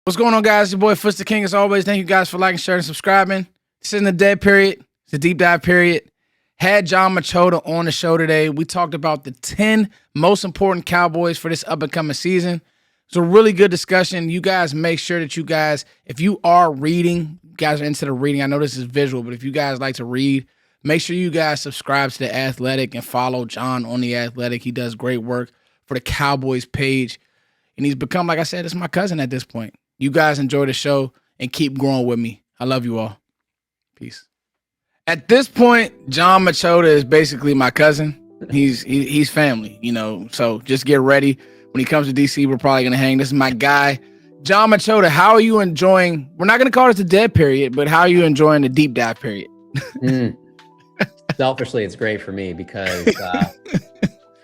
What's going on, guys? Your boy Foots the King. As always, thank you guys for liking, sharing, and subscribing. This isn't a dead period. It's a deep dive period. Had John Machota on the show today. We talked about the 10 most important Cowboys for this up-and-coming season. It's a really good discussion. You guys make sure that you guys, if you are reading, you guys are into the reading. I know this is visual, but if you guys like to read, make sure you guys subscribe to The Athletic and follow John on The Athletic. He does great work for the Cowboys page. And he's become, like I said, it's my cousin at this point. You guys enjoy the show and keep growing with me. I love you all. Peace. At this point, John Machota is basically my cousin. He's family, you know, so just get ready. When he comes to DC, we're probably going to hang. This is my guy. John Machota, how are you enjoying? We're not going to call this the dead period, but how are you enjoying the deep dive period? Selfishly, it's great for me because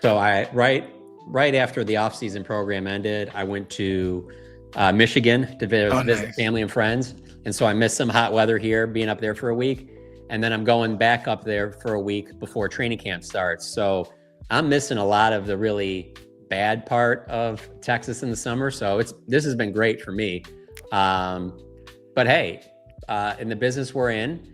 so I right after the off-season program ended, I went to Michigan to visit family and friends. And so I missed some hot weather here, being up there for a week. And then I'm going back up there for a week before training camp starts. So I'm missing a lot of the really bad part of Texas in the summer. So this has been great for me. But hey, in the business we're in,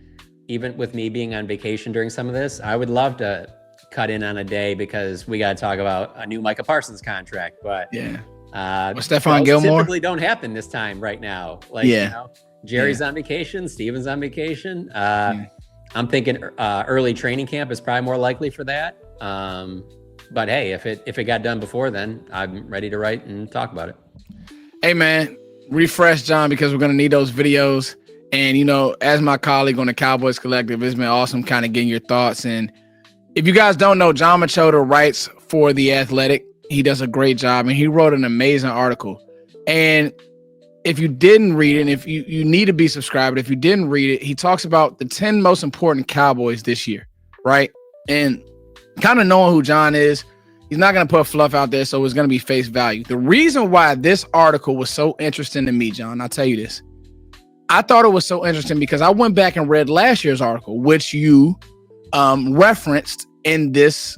even with me being on vacation during some of this, I would love to cut in on a day because we got to talk about a new Micah Parsons contract. But yeah. Stephon Gilmore typically don't happen this time right now. Like, you know, Jerry's on vacation, Steven's on vacation. I'm thinking early training camp is probably more likely for that. But hey, if it got done before then, I'm ready to write and talk about it. Hey man, refresh John because we're gonna need those videos. And you know, as my colleague on the Cowboys Collective, it's been awesome kind of getting your thoughts. And if you guys don't know, John Machota writes for The Athletic. He does a great job, and he wrote an amazing article. And if you didn't read it, and if you need to be subscribed, if you didn't read it, he talks about the 10 most important Cowboys this year, right? And kind of knowing who John is, he's not going to put fluff out there, so it's going to be face value. The reason why this article was so interesting to me, John, I'll tell you this. I thought it was so interesting because I went back and read last year's article, which you referenced in this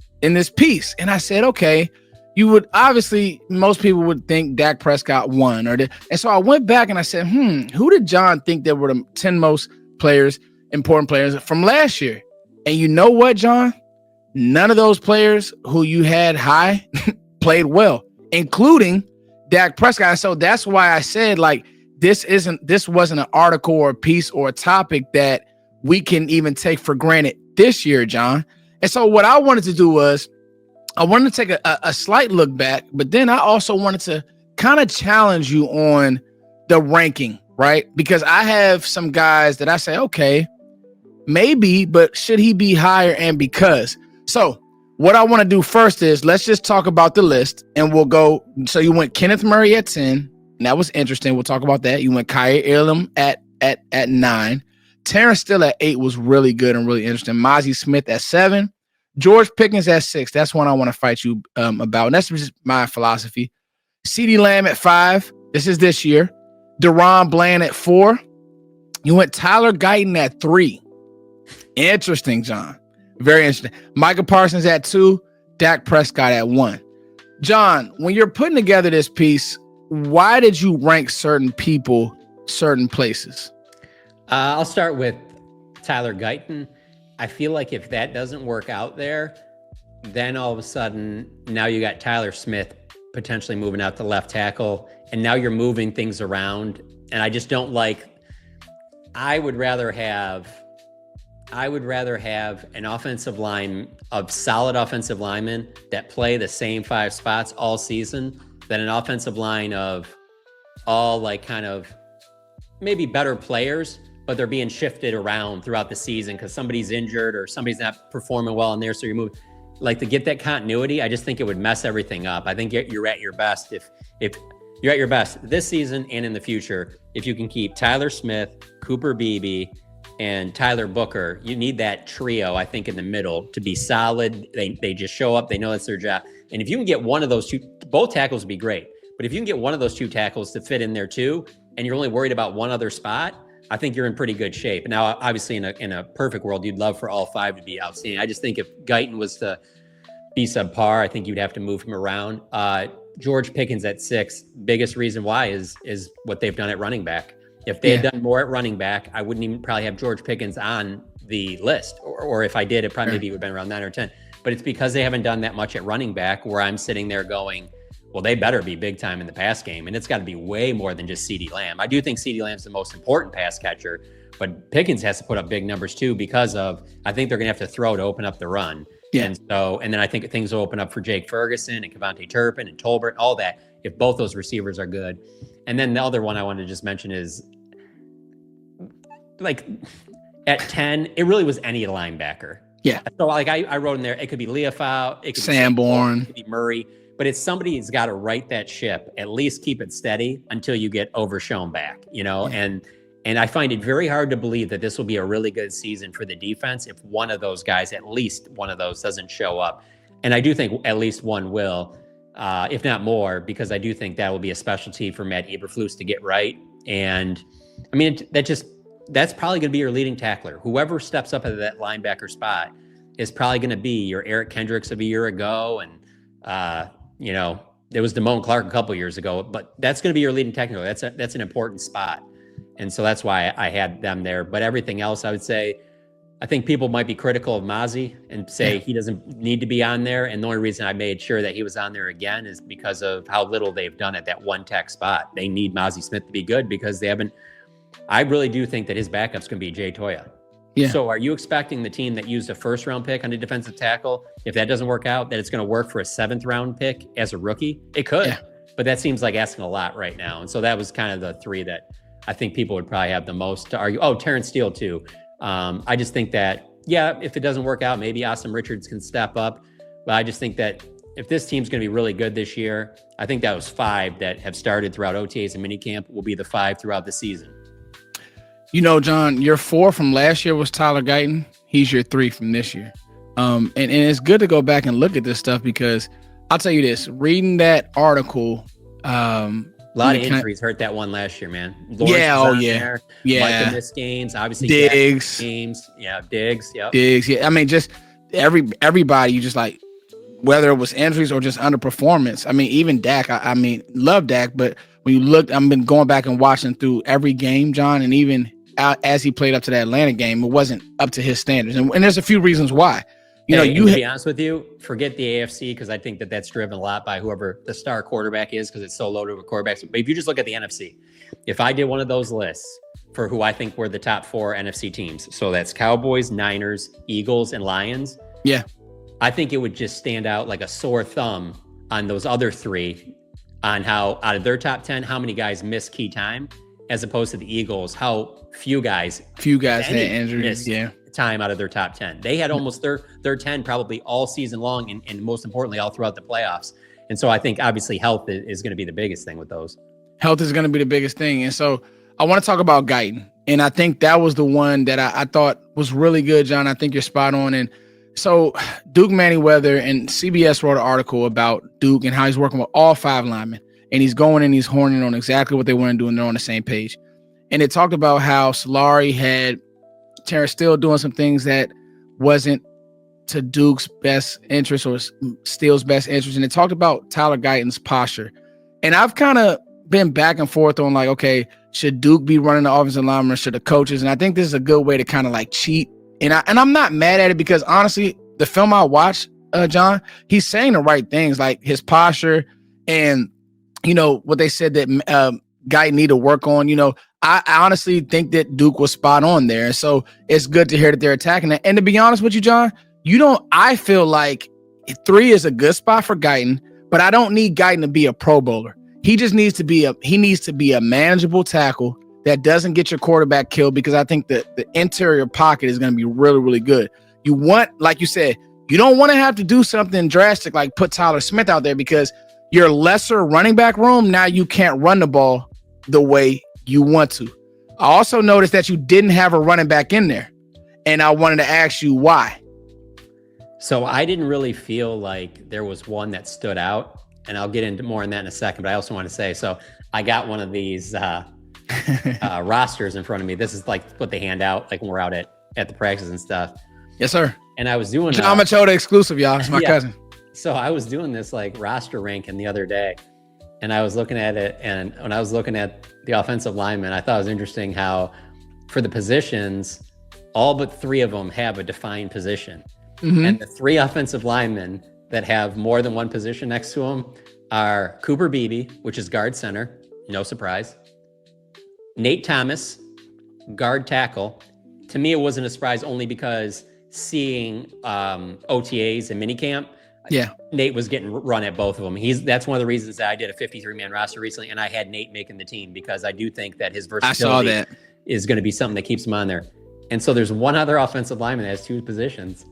piece. And I said, okay, you would obviously, most people would think Dak Prescott won. And so I went back and I said, who did John think that were the 10 most important players from last year? And you know what, John? None of those players who you had high played well, including Dak Prescott. So that's why I said, like, this wasn't an article or a piece or a topic that we can even take for granted this year, John. And so what I wanted to do was I wanted to take a slight look back, but then I also wanted to kind of challenge you on the ranking, right? Because I have some guys that I say, okay, maybe, but should he be higher and because? So what I want to do first is let's just talk about the list and we'll go. So you went Kenneth Murray at 10, and that was interesting. We'll talk about that. You went Kyer Elam at 9. Terrence Steele at 8 was really good and really interesting. Mozzie Smith at 7. George Pickens at 6. That's one I want to fight you about. And that's just my philosophy. CeeDee Lamb at 5. This is this year. Deron Bland at 4. You went Tyler Guyton at 3. Interesting, John. Very interesting. Micah Parsons at 2. Dak Prescott at 1. John, when you're putting together this piece, why did you rank certain people certain places? I'll start with Tyler Guyton. I feel like if that doesn't work out there, then all of a sudden, now you got Tyler Smith potentially moving out to left tackle, and now you're moving things around. And I just don't like, I would rather have an offensive line of solid offensive linemen that play the same 5 spots all season than an offensive line of all like kind of maybe better players, but they're being shifted around throughout the season because somebody's injured or somebody's not performing well in there. So you're moving, like, to get that continuity. I just think it would mess everything up. I think you're at your best if you're at your best this season and in the future if you can keep Tyler Smith, Cooper Beebe, and Tyler Booker. You need that trio, I think, in the middle to be solid. They just show up. They know that's their job. And if you can get one of those two, both tackles would be great. But if you can get one of those 2 tackles to fit in there too, and you're only worried about one other spot, I think you're in pretty good shape. Now, obviously, in a perfect world, you'd love for all 5 to be outstanding. I just think if Guyton was to be subpar, I think you'd have to move him around. George Pickens at 6. Biggest reason why is what they've done at running back. If they had done more at running back, I wouldn't even probably have George Pickens on the list. Or if I did, it probably maybe would have been around 9 or 10. But it's because they haven't done that much at running back where I'm sitting there going, well, they better be big time in the pass game. And it's got to be way more than just CeeDee Lamb. I do think CeeDee Lamb's the most important pass catcher, but Pickens has to put up big numbers too because of, I think they're going to have to throw to open up the run. Yeah. And then I think things will open up for Jake Ferguson and Kevontae Turpin and Tolbert, all that, if both those receivers are good. And then the other one I wanted to just mention is, like, at 10, it really was any linebacker. Yeah. So like I wrote in there, it could be Leafau, it could Sanborn, it could be Murray, but it's somebody who's got to right that ship, at least keep it steady until you get overshown back, and I find it very hard to believe that this will be a really good season for the defense if one of those guys, at least one of those, doesn't show up. And I do think at least one will, if not more, because I do think that will be a specialty for Matt Eberflus to get right. And I mean, that's probably going to be your leading tackler. Whoever steps up at that linebacker spot is probably going to be your Eric Kendricks of a year ago. And, there was Damone Clark a couple years ago, but that's going to be your leading tackler. That's an important spot. And so that's why I had them there. But everything else, I would say, I think people might be critical of Mazi and say he doesn't need to be on there. And the only reason I made sure that he was on there again is because of how little they've done at that one tech spot. They need Mazi Smith to be good because they haven't. I really do think that his backup's going to be Jay Toya. Yeah. So are you expecting the team that used a first round pick on a defensive tackle, if that doesn't work out, that it's going to work for a 7th round pick as a rookie? It could, but that seems like asking a lot right now. And so that was kind of the 3 that I think people would probably have the most to argue. Oh, Terrence Steele too. I just think that, if it doesn't work out, maybe Austin Richards can step up. But I just think that if this team's going to be really good this year, I think that was 5 that have started throughout OTAs and minicamp will be the 5 throughout the season. John, your 4 from last year was Tyler Guyton. He's your 3 from this year. And it's good to go back and look at this stuff because I'll tell you this, reading that article. A lot of injuries hurt that one last year, man. There. Micah missed games. Obviously, Diggs. Games. Yeah, Diggs. Yep. Diggs. Yeah. I mean, just everybody, you just like, whether it was injuries or just underperformance. I mean, even Dak, I mean, love Dak, but when you look, I've been going back and watching through every game, John, and even as he played up to that Atlanta game, it wasn't up to his standards. And there's a few reasons why. To be honest with you, forget the AFC because I think that that's driven a lot by whoever the star quarterback is because it's so loaded with quarterbacks. But if you just look at the NFC, if I did one of those lists for who I think were the top 4 NFC teams, so that's Cowboys, Niners, Eagles, and Lions. Yeah. I think it would just stand out like a sore thumb on those other 3 on how out of their top 10, how many guys miss key time as opposed to the Eagles, how few guys had injuries. Time out of their top 10. They had almost their 10 probably all season long and most importantly, all throughout the playoffs. And so I think obviously health is going to be the biggest thing with those. Health is going to be the biggest thing. And so I want to talk about Guyton. And I think that was the one that I thought was really good, John. I think you're spot on. And so Duke Manyweather and CBS wrote an article about Duke and how he's working with all 5 linemen. And he's going and he's horning on exactly what they want to do, and they're on the same page. And it talked about how Solari had Terrence Steele doing some things that wasn't to Duke's best interest or Steele's best interest. And it talked about Tyler Guyton's posture. And I've kind of been back and forth on like, okay, should Duke be running the offensive linemen? Should the coaches? And I think this is a good way to kind of like cheat. And I'm not mad at it because honestly, the film I watched, John, he's saying the right things, like his posture and, what they said that Guyton need to work on. I honestly think that Duke was spot on there. So it's good to hear that they're attacking that. And to be honest with you, John, I feel like 3 is a good spot for Guyton, but I don't need Guyton to be a Pro Bowler. He just needs to be a manageable tackle that doesn't get your quarterback killed because I think that the interior pocket is going to be really, really good. You want, like you said, you don't want to have to do something drastic like put Tyler Smith out there because your lesser running back room, now you can't run the ball the way you want to. I also noticed that you didn't have a running back in there, and I wanted to ask you why. So I didn't really feel like there was one that stood out, and I'll get into more on that in a second, but I also want to say, so I got one of these rosters in front of me. This is like what they hand out like when we're out at the practice and stuff. Yes, sir. And I was doing Machota exclusive, y'all. It's my cousin. So I was doing this like roster ranking the other day, and I was looking at it, and when I was looking at the offensive linemen, I thought it was interesting how for the positions, all but 3 of them have a defined position. Mm-hmm. And the 3 offensive linemen that have more than one position next to them are Cooper Beebe, which is guard center, no surprise. Nate Thomas, guard tackle. To me, it wasn't a surprise only because seeing OTAs and minicamp, Nate was getting run at both of them. That's one of the reasons that I did a 53-man roster recently, and I had Nate making the team because I do think that his versatility is going to be something that keeps him on there. And so there's one other offensive lineman that has 2 positions,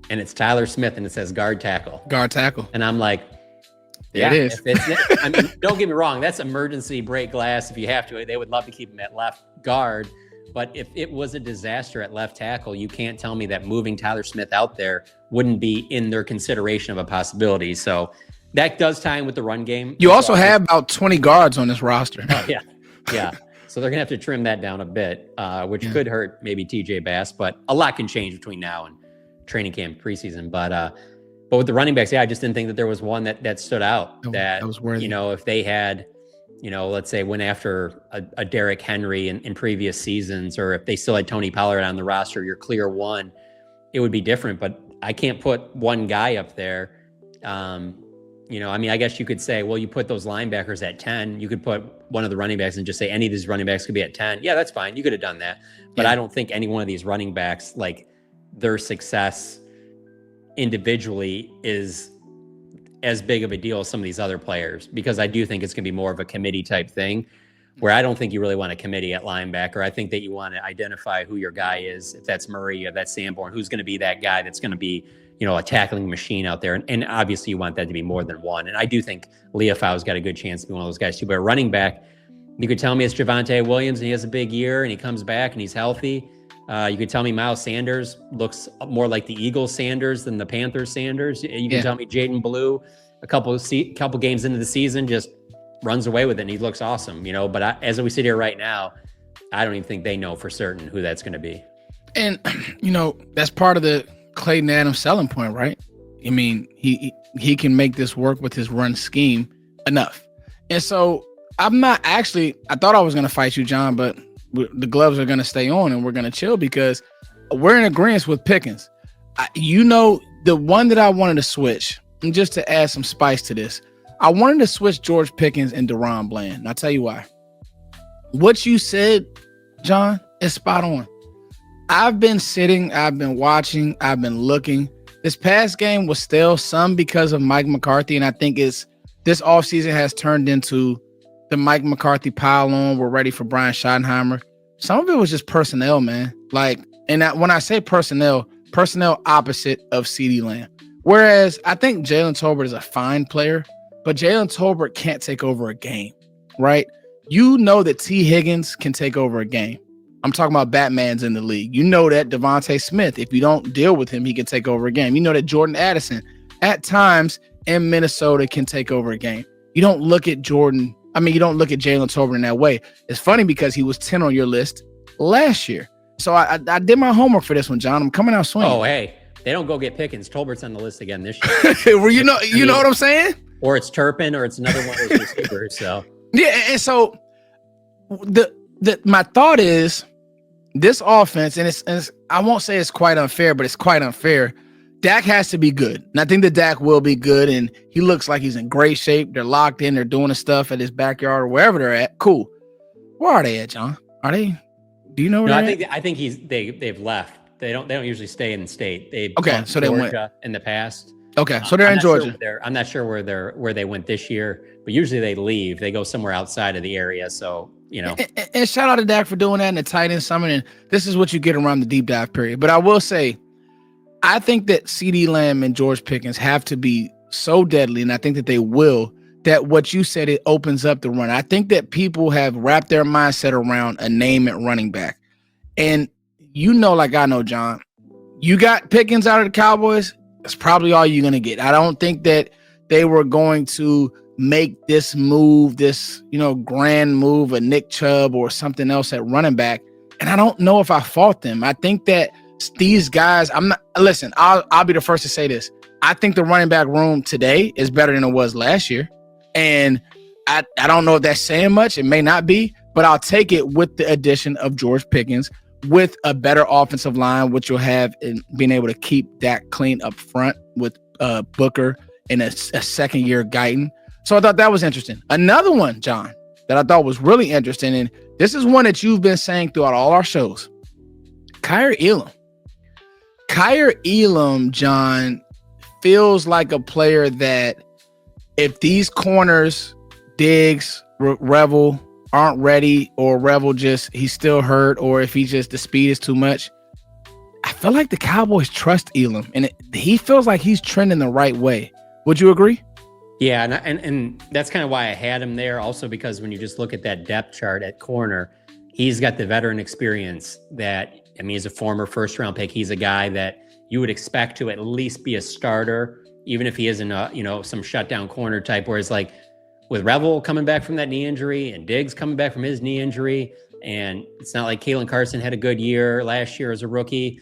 and it's Tyler Smith, and it says guard tackle. Guard tackle. And I'm like, it is. I mean, don't get me wrong. That's emergency break glass if you have to. They would love to keep him at left guard. But if it was a disaster at left tackle, you can't tell me that moving Tyler Smith out there wouldn't be in their consideration of a possibility. So that does tie in with the run game. You also have about 20 guards on this roster. Yeah. So they're going to have to trim that down a bit, which could hurt maybe TJ Bass. But a lot can change between now and training camp preseason. But with the running backs, I just didn't think that there was one that stood out. That was worthy. If they had, let's say went after a Derrick Henry in previous seasons, or if they still had Tony Pollard on the roster, your clear one, it would be different. But I can't put one guy up there. I guess you could say, well, you put those linebackers at 10. You could put one of the running backs and just say any of these running backs could be at 10. Yeah, that's fine. You could have done that. But I don't think any one of these running backs, like their success individually is as big of a deal as some of these other players, because I do think it's going to be more of a committee type thing where I don't think you really want a committee at linebacker. I think that you want to identify who your guy is. If that's Murray, if that's Sanborn, who's going to be that guy that's going to be, a tackling machine out there. And obviously you want that to be more than one. And I do think Leofau's got a good chance to be one of those guys too. But a running back, you could tell me it's Javonte Williams and he has a big year and he comes back and he's healthy. You could tell me Miles Sanders looks more like the Eagles Sanders than the Panthers Sanders. You can tell me Jaden Blue, a couple games into the season, just runs away with it and he looks awesome, But as we sit here right now, I don't even think they know for certain who that's going to be. And, that's part of the Clayton Adams selling point, right? I mean, he can make this work with his run scheme enough. And so I thought I was going to fight you, John, but the gloves are going to stay on and we're going to chill because we're in agreement with Pickens. The one that I wanted to switch, and just to add some spice to this, I wanted to switch George Pickens and DaRon Bland. And I'll tell you why. What you said, John, is spot on. I've been sitting, I've been watching, I've been looking. This past game was still some because of Mike McCarthy, and I think this offseason has turned into the Mike McCarthy pile on. We're ready for Brian Schottenheimer. Some of it was just personnel, man. When I say personnel opposite of CeeDee Lamb. Whereas I think Jalen Tolbert is a fine player, but Jalen Tolbert can't take over a game, right? That T. Higgins can take over a game. I'm talking about Batman's in the league. That Devontae Smith, if you don't deal with him, he can take over a game. That Jordan Addison at times in Minnesota can take over a game. You don't look at Jalen Tolbert in that way. It's funny because he was 10 on your list last year. So I did my homework for this one, John. I'm coming out swinging. Oh, hey, they don't go get Pickens. Tolbert's on the list again this year. Well, you know what I'm saying? Or it's Turpin or it's another one of those receivers. So yeah, and so my thought is this offense, and I won't say it's quite unfair, but it's quite unfair. Dak has to be good. And I think that Dak will be good, and he looks like he's in great shape. They're locked in. They're doing the stuff at his backyard or wherever they're at. Cool. Where are they at, John? Are they? Do you know where they're at? I think they've left. They don't usually stay in the state. They've okay, so Georgia they went in the past. Okay, so they're in Georgia. I'm not sure where they went this year, but usually they leave. They go somewhere outside of the area. So And shout out to Dak for doing that in the tight end summit. And this is what you get around the deep dive period. But I will say, I think that CeeDee Lamb and George Pickens have to be so deadly, and I think that they will, that what you said, it opens up the run. I think that people have wrapped their mindset around a name at running back. And like I know, John, you got Pickens out of the Cowboys, that's probably all you're going to get. I don't think that they were going to make this move, this, grand move, a Nick Chubb or something else at running back. And I don't know if I fault them. I think that these guys, I'll be the first to say this. I think the running back room today is better than it was last year. And I don't know if that's saying much. It may not be, but I'll take it with the addition of George Pickens with a better offensive line, which you'll have in being able to keep Dak clean up front with Booker and a second year Guyton. So I thought that was interesting. Another one, John, that I thought was really interesting, and this is one that you've been saying throughout all our shows. Kaiir Elam. Kaiir Elam, John, feels like a player that if these corners, Diggs, Revel, aren't ready, or Revel he's still hurt, or if the speed is too much, I feel like the Cowboys trust Elam, and he feels like he's trending the right way. Would you agree? Yeah, and that's kind of why I had him there. Also, because when you just look at that depth chart at corner, he's got the veteran experience that, I mean, he's a former first-round pick. He's a guy that you would expect to at least be a starter, even if he isn't some shutdown corner type. Whereas like with Revel coming back from that knee injury and Diggs coming back from his knee injury, and it's not like Kalen Carson had a good year last year as a rookie.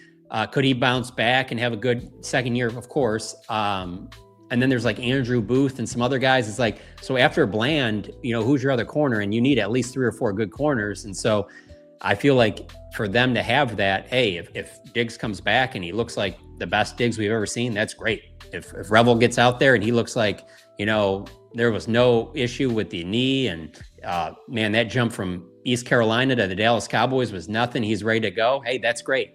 Could he bounce back and have a good second year? Of course. And then there's like Andrew Booth and some other guys. It's like, so after Bland, who's your other corner? And you need at least 3 or 4 good corners. And so I feel like for them to have that, hey, if Diggs comes back and he looks like the best Diggs we've ever seen, that's great. If Revel gets out there and he looks like, there was no issue with the knee, and man, that jump from East Carolina to the Dallas Cowboys was nothing. He's ready to go. Hey, that's great.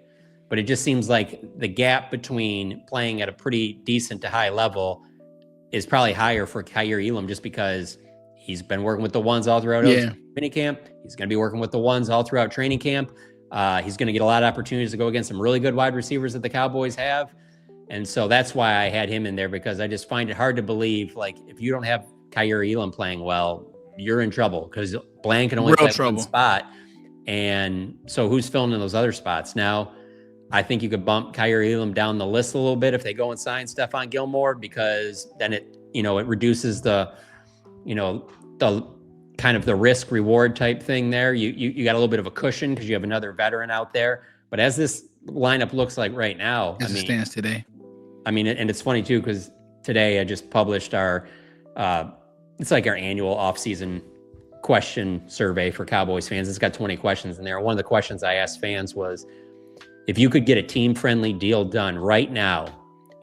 But it just seems like the gap between playing at a pretty decent to high level is probably higher for Kaiir Elam, just because he's been working with the ones all throughout training camp. He's going to be working with the ones all throughout training camp. He's going to get a lot of opportunities to go against some really good wide receivers that the Cowboys have. And so that's why I had him in there, because I just find it hard to believe, like, if you don't have Kaiir Elam playing well, you're in trouble, because Bland can only play one spot. And so who's filling in those other spots? Now, I think you could bump Kaiir Elam down the list a little bit if they go and sign Stephon Gilmore, because then it reduces the kind of the risk reward type thing there. You got a little bit of a cushion because you have another veteran out there. But as this lineup looks like right now, as it stands today, I mean, and it's funny too, because today I just published our it's like our annual offseason question survey for Cowboys fans. It's got 20 questions in there. One of the questions I asked fans was, if you could get a team-friendly deal done right now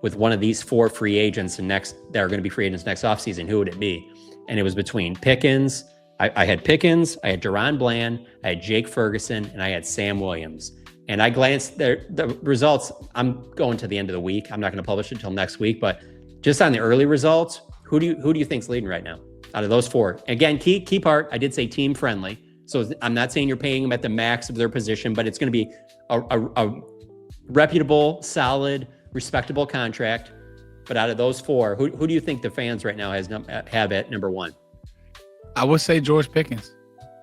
with one of these 4 free agents that are going to be free agents next offseason, who would it be? And it was between Pickens. I had Pickens, I had Deron Bland, I had Jake Ferguson, and I had Sam Williams. And I glanced the results. I'm going to the end of the week. I'm not going to publish it until next week. But just on the early results, who do you think's leading right now out of those 4? Again, key part, I did say team-friendly. So I'm not saying you're paying them at the max of their position, but it's going to be a reputable, solid, respectable contract. But out of those 4, who do you think the fans right now have at number 1? I would say George Pickens.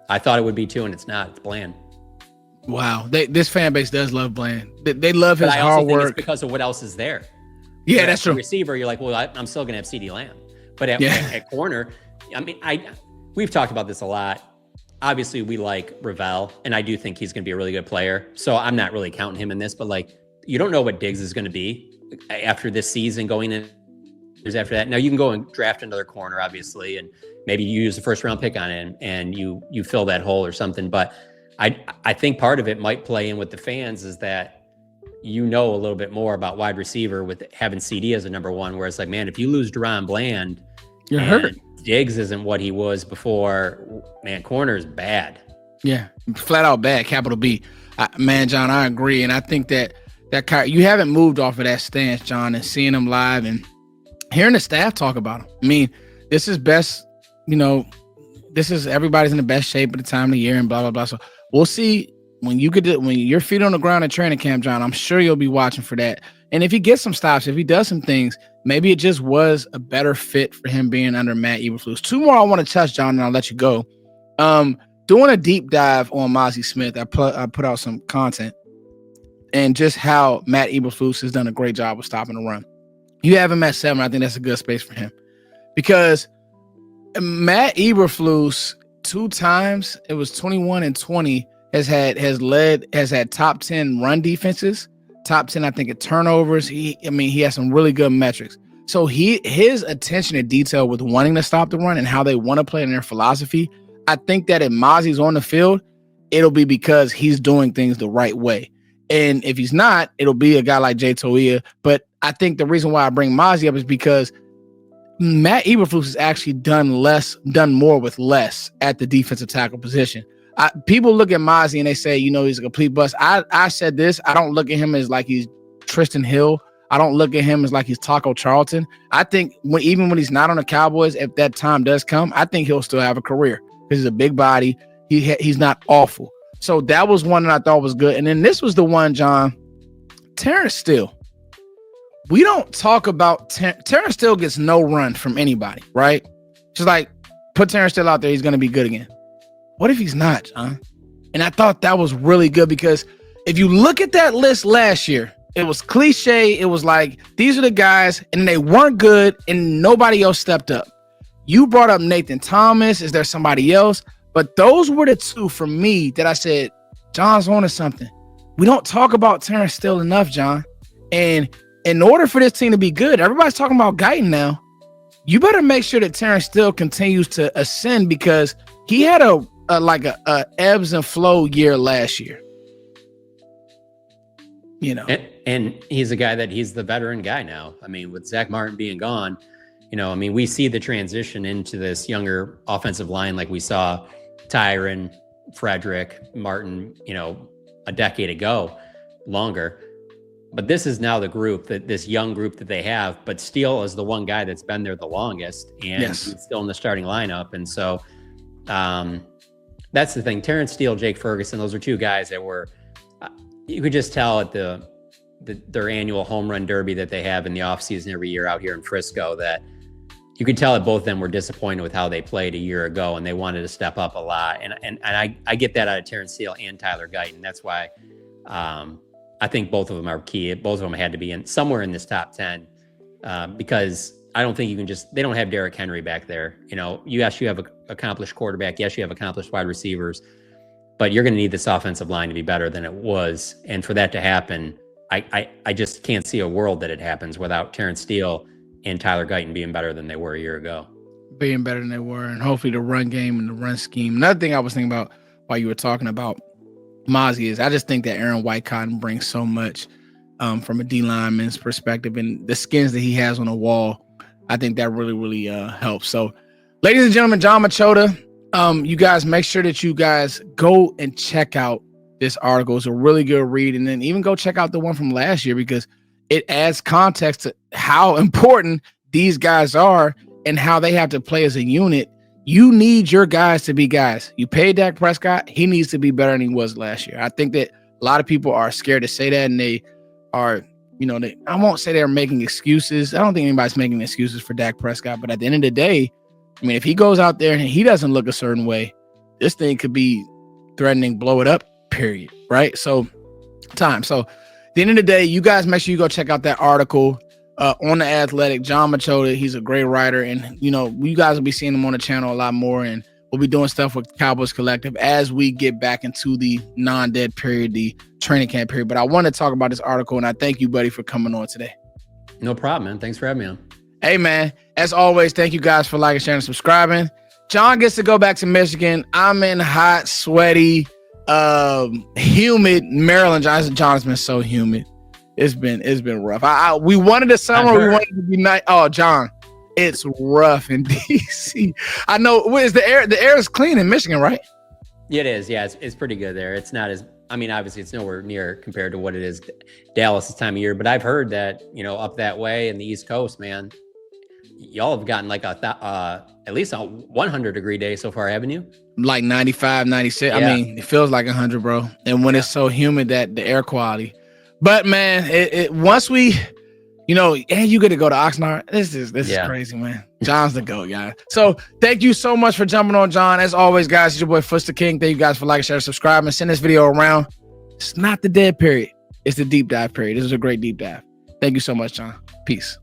I thought it would be too, and it's not. It's Bland. Wow, this fan base does love Bland. They love his hard work. I also think it's because of what else is there. Yeah, that's true. Receiver, you're like, well, I'm still going to have CeeDee Lamb. But at corner, I mean, we've talked about this a lot. Obviously, we like Ravel, and I do think he's going to be a really good player. So I'm not really counting him in this, but like, you don't know what Diggs is going to be after this season, going in years after that. Now you can go and draft another corner, obviously, and maybe you use a first-round pick on it, and you fill that hole or something. But I think part of it might play in with the fans is that a little bit more about wide receiver with having CD as a number 1, where it's like, man, if you lose Deron Bland, you're hurt. Diggs isn't what he was before, man, corner is bad. Yeah, flat out bad, capital B. Man, John, I agree. And I think that you haven't moved off of that stance, John, and seeing him live and hearing the staff talk about him. I mean, this is best, everybody's in the best shape at the time of the year and blah, blah, blah. So we'll see when your feet on the ground at training camp, John. I'm sure you'll be watching for that. And if he gets some stops, if he does some things, maybe it just was a better fit for him being under Matt Eberflus. 2 more I want to touch, John, and I'll let you go. Doing a deep dive on Mozzie Smith, I put out some content and just how Matt Eberflus has done a great job with stopping the run. You have him at 7. I think that's a good space for him, because Matt Eberflus 2 times, it was 21 and 20, has had top 10 run defenses, top 10, I think, at turnovers. He has some really good metrics. So his attention to detail with wanting to stop the run and how they want to play in their philosophy, I think that if Mozzie's on the field, it'll be because he's doing things the right way. And if he's not, it'll be a guy like Jay Toia. But I think the reason why I bring Mozzie up is because Matt Eberflus has actually done more with less at the defensive tackle position. People look at Mozzie and they say, he's a complete bust. I said this. I don't look at him as like he's Tristan Hill. I don't look at him as like he's Taco Charlton. I think even when he's not on the Cowboys, if that time does come, I think he'll still have a career because he's a big body. He's not awful. So that was one that I thought was good. And then this was the one, John, Terrence Steele. We don't talk about Terrence Steele gets no run from anybody, right? Just like put Terrence Steele out there, he's going to be good again. What if he's not, John? And I thought that was really good because if you look at that list last year, it was cliche. It was like, these are the guys and they weren't good and nobody else stepped up. You brought up Nathan Thomas. Is there somebody else? But those were the two for me that I said, John's on to something. We don't talk about Terrence Steele enough, John. And in order for this team to be good, everybody's talking about Guyton now. You better make sure that Terrence Steele continues to ascend because he had a ebbs and flow year last year. And he's a guy he's the veteran guy now. I mean, with Zach Martin being gone, we see the transition into this younger offensive line like we saw Tyron, Frederick, Martin, a decade ago, longer. But this is now the group this young group that they have, but Steele is the one guy that's been there the longest and he's still in the starting lineup. And so that's the thing. Terrence Steele, Jake Ferguson, those are two guys that were, you could just tell at their annual home run derby that they have in the offseason every year out here in Frisco that you could tell that both of them were disappointed with how they played a year ago and they wanted to step up a lot. And I get that out of Terrence Steele and Tyler Guyton. That's why I think both of them are key. Both of them had to be somewhere in this top 10 because I don't think they don't have Derrick Henry back there. Yes, you have an accomplished quarterback. Yes, you have accomplished wide receivers, but you're going to need this offensive line to be better than it was. And for that to happen, I just can't see a world that it happens without Terrence Steele and Tyler Guyton being better than they were a year ago. Being better than they were, and hopefully the run game and the run scheme. Another thing I was thinking about while you were talking about Mozzie is I just think that Aaron Whitecotton brings so much from a D lineman's perspective and the skins that he has on the wall. I think that really, really helps. So, ladies and gentlemen, John Machota, you guys make sure that you guys go and check out this article. It's a really good read. And then even go check out the one from last year because it adds context to how important these guys are and how they have to play as a unit. You need your guys to be guys. You pay Dak Prescott. He needs to be better than he was last year. I think that a lot of people are scared to say that, and they are, I won't say they're making excuses. I don't think anybody's making excuses for Dak Prescott, but at the end of the day, I mean, if he goes out there and he doesn't look a certain way, this thing could be threatening, blow it up, period. Right? So, at the end of the day, you guys make sure you go check out that article on The Athletic. John Machota, he's a great writer, and you guys will be seeing him on the channel a lot more, and we'll be doing stuff with Cowboys Collective as we get back into the non-dead period, the training camp period. But I want to talk about this article, and I thank you, buddy, for coming on today. No problem, man. Thanks for having me on. Hey, man, as always, thank you guys for liking, sharing, and subscribing. John gets to go back to Michigan. I'm in hot, sweaty, humid Maryland. John's been so humid. It's been rough. We wanted the summer. We wanted it to be nice. Oh, John, it's rough in DC. I know. What is the air? The air is clean in Michigan, right? Yeah, it is. Yeah, it's pretty good there. It's not as. I mean, obviously, it's nowhere near compared to what it is Dallas this time of year. But I've heard that up that way in the East Coast, man, y'all have gotten like at least a 100-degree day so far, haven't you? Like 95, 96. Yeah. I mean, it feels like 100, bro. And when it's so humid, that the air quality. But man, it once we, and you get to go to Oxnard. This is crazy, man. John's the GOAT, guy. So thank you so much for jumping on, John. As always, guys, it's your boy Footster King. Thank you guys for liking, sharing, subscribing. Send this video around. It's not the dead period. It's the deep dive period. This is a great deep dive. Thank you so much, John. Peace.